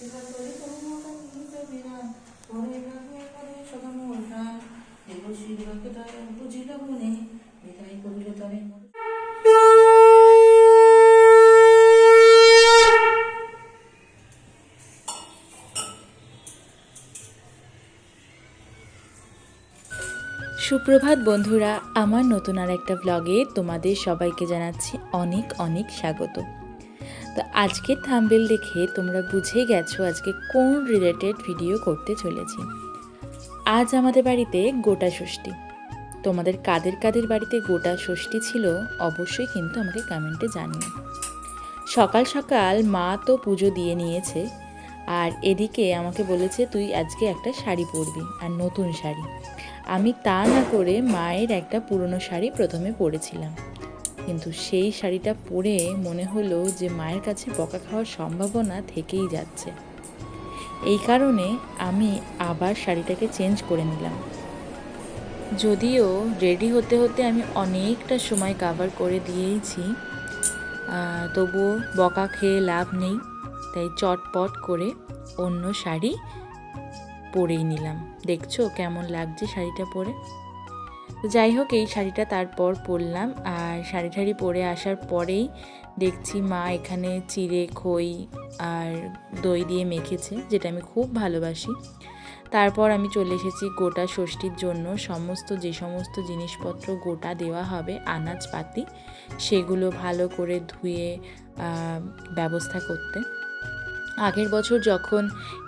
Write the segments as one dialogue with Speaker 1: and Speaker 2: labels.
Speaker 1: এবার তোরে তোমাকে নিতে বিরাম পরে রাখবে পরে সদা মোর গান দেবশ্রী দেবকে তার বুঝিল মনে বিদায় করিল তবে
Speaker 2: সুপ্রভাত বন্ধুরা, আমার নতুন আর একটা ব্লগে তোমাদের সবাইকে জানাচ্ছি অনেক অনেক স্বাগত। তো আজকে থাম্বনেল দেখে তোমরা বুঝে গেছো আজকে কোন রিলেটেড ভিডিও করতে চলেছি। আজ আমাদের বাড়িতে গোটা ষষ্ঠী। তোমাদের কাদের কাদের বাড়িতে গোটা ষষ্ঠী ছিল অবশ্যই কিন্তু আমাকে কমেন্টে জানিও। সকাল সকাল মা তো পুজো দিয়ে নিয়েছে, আর এদিকে আমাকে বলেছে তুই আজকে একটা শাড়ি পরবি, আর নতুন শাড়ি। আমি তা না করে মায়ের একটা পুরনো শাড়ি প্রথমে পরেছিলাম, কিন্তু সেই শাড়িটা পরে মনে হলো যে মায়ের কাছে বকা খাওয়ার সম্ভাবনা থেকেই যাচ্ছে। এই কারণে আমি আবার শাড়িটাকে চেঞ্জ করে নিলাম। যদিও রেডি হতে হতে আমি অনেকটা সময় কভার করে দিয়েছি, তবুও বকা খেয়ে লাভ নেই, তাই চটপট করে অন্য শাড়ি পরেই নিলাম। দেখছো কেমন লাগছে শাড়িটা পরে। তো যাই হোক, এই শাড়িটা তারপর পরলাম, আর শাড়ি পরে আসার পরেই দেখছি মা এখানে চিড়ে খই আর দই দিয়ে মেখেছে, যেটা আমি খুব ভালোবাসি। তারপর আমি চলে এসেছি গোটা ষষ্ঠীর জন্য যে সমস্ত জিনিসপত্র গোটা দেওয়া হবে, আনাজপাতি, সেগুলো ভালো করে ধুয়ে ব্যবস্থা করতে। আগের বছর যখন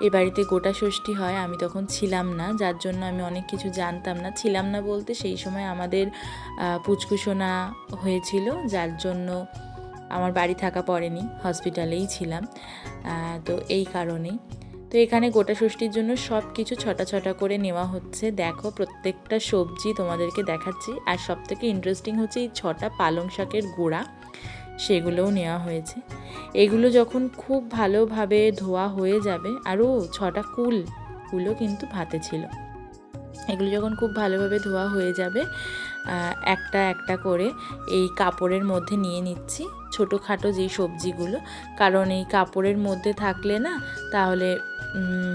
Speaker 2: এ বাড়িতে গোটা ষষ্ঠী হয় আমি তখন ছিলাম না, যার জন্য আমি অনেক কিছু জানতাম না। ছিলাম না বলতে সেই সময় আমাদের পুচকুসোনা হয়েছিল, যার জন্য আমার বাড়ি থাকা পড়েনি, হসপিটালেই ছিলাম। তো এই কারণেই তো এখানে গোটা ষষ্ঠীর জন্য সব কিছু ছটা করে নেওয়া হচ্ছে। দেখো প্রত্যেকটা সবজি তোমাদেরকে দেখাচ্ছি, আর সবথেকে ইন্টারেস্টিং হচ্ছে এই 6টা পালং শাকের গোড়া, সেগুলোও নেওয়া হয়েছে। এগুলো যখন খুব ভালোভাবে ধোয়া হয়ে যাবে, আরও 6টা কুলও কিন্তু ভাতে ছিল, এগুলো যখন খুব ভালোভাবে ধোয়া হয়ে যাবে একটা একটা করে এই কাপড়ের মধ্যে নিয়ে নিচ্ছি ছোটোখাটো যেই সবজিগুলো, কারণ এই কাপড়ের মধ্যে থাকলে না তাহলে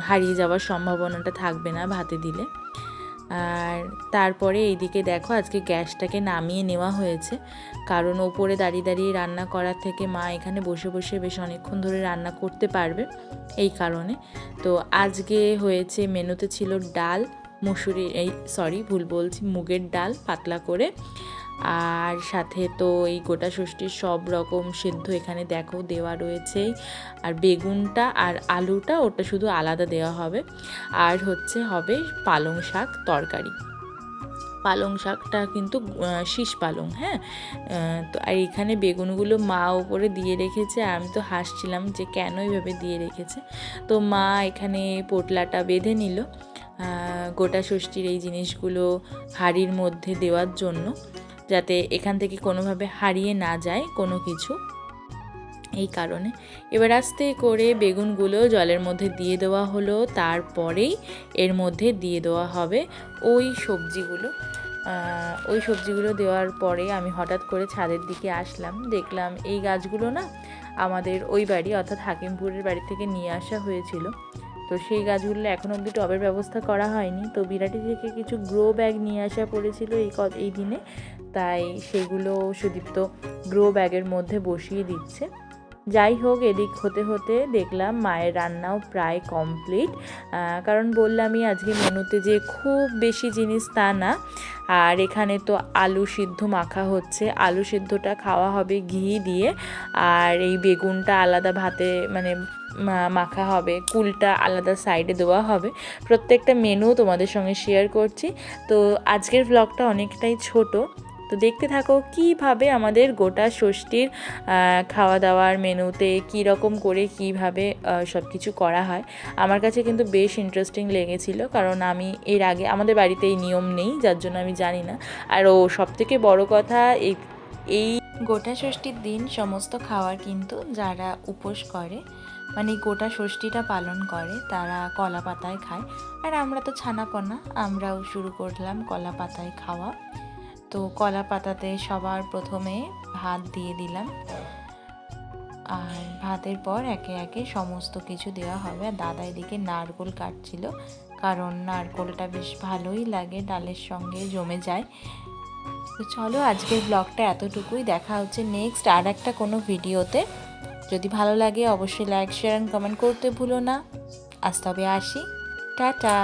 Speaker 2: হারিয়ে যাওয়ার সম্ভাবনাটা থাকবে না ভাতে দিলে। আর তারপরে এইদিকে দেখো আজকে গ্যাসটাকে নামিয়ে নেওয়া হয়েছে, কারণ ওপরে দাঁড়িয়ে রান্না করার থেকে মা এখানে বসে বসে বেশ অনেকক্ষণ ধরে রান্না করতে পারবে, এই কারণে। তো আজকে হয়েছে, মেনুতে ছিল ডাল, মুগের ডাল পাতলা করে, আর সাথে তো এই গোটা ষষ্ঠীর সব রকম সেদ্ধ এখানে দেখো দেওয়া রয়েছেই, আর বেগুনটা আর আলুটা ওটা শুধু আলাদা দেওয়া হবে, আর হবে পালং শাক তরকারি। পালং শাকটা কিন্তু শীষ পালং, হ্যাঁ। তো আর এখানে বেগুনগুলো মা ওপরে দিয়ে রেখেছে, আর আমি তো হাসছিলাম যে কেন এইভাবে দিয়ে রেখেছে। তো মা এখানে পোটলাটা বেঁধে নিল গোটা ষষ্ঠীর এই জিনিসগুলো হাঁড়ির মধ্যে দেওয়ার জন্য, যাতে এখান থেকে কোনোভাবে হারিয়ে না যায় কোনো কিছু, এই কারণে। এবার আস্তে করে বেগুনগুলো জলের মধ্যে দিয়ে দেওয়া হলো, তারপরেই এর মধ্যে দিয়ে দেওয়া হবে ওই সবজিগুলো দেওয়ার পরে আমি হঠাৎ করে ছাদের দিকে আসলাম, দেখলাম এই গাছগুলো না আমাদের ওই বাড়ি অর্থাৎ হাকিমপুরের বাড়ি থেকে নিয়ে আসা হয়েছিল। তো সেই গাছগুলো এখনও অবধি টবের ব্যবস্থা করা হয়নি, তো বিরাটি থেকে কিছু গ্রো ব্যাগ নিয়ে আসা পড়েছিল এই দিনে, তাই সেগুলো সুদীপ্ত গ্রো ব্যাগের মধ্যে বসিয়ে দিচ্ছে। যাই হোক, এদিক হতে হতে দেখলাম মায়ের রান্নাও প্রায় কমপ্লিট, কারণ বললামই আজকে মেনুতে যে খুব বেশি জিনিস তা না। আর এখানে তো আলু সিদ্ধ মাখা হচ্ছে, আলু সিদ্ধটা খাওয়া হবে ঘি দিয়ে, আর এই বেগুনটা আলাদা ভাতে মাখা হবে, কুলটা আলাদা সাইডে দেওয়া হবে। প্রত্যেকটা মেনু তোমাদের সঙ্গে শেয়ার করছি। তো আজকের ব্লগটা অনেকটাই ছোট, তো দেখতে থাকো কিভাবে আমাদের গোটা ষষ্ঠীর খাওয়া দাওয়ার মেনুতে কীরকম করে কিভাবে সব কিছু করা হয়। আমার কাছে কিন্তু বেশ ইন্টারেস্টিং লেগেছিল, কারণ আমি এর আগে আমাদের বাড়িতে এই নিয়ম নেই, যার জন্য আমি জানি না। আর সবথেকে বড় কথা, এই গোটা ষষ্ঠীর দিন সমস্ত খাবার কিন্তু যারা উপোস করে, গোটা ষষ্ঠীটা পালন করে, তারা কলা পাতায় খায়। আর আমরা তো ছানাপনা, আমরাও শুরু করলাম কলা পাতায় খাওয়া। তো কলা পাতাতে সবার প্রথমে ভাত দিয়ে দিলাম, আর ভাতের পর একে একে সমস্ত কিছু দেওয়া হবে। আর দাদা এদিকে নারকোল কাটছিল, কারণ নারকোলটা বেশ ভালোই লাগে, ডালের সঙ্গে জমে যায়। তো চলো আজকের ব্লগটা এতটুকুই। দেখা হচ্ছে নেক্সট আর একটা কোনো ভিডিওতে। যদি ভালো লাগে অবশ্যই লাইক, শেয়ার অ্যান্ড কমেন্ট করতে ভুলো না। আজ তবে আসি, টাটা।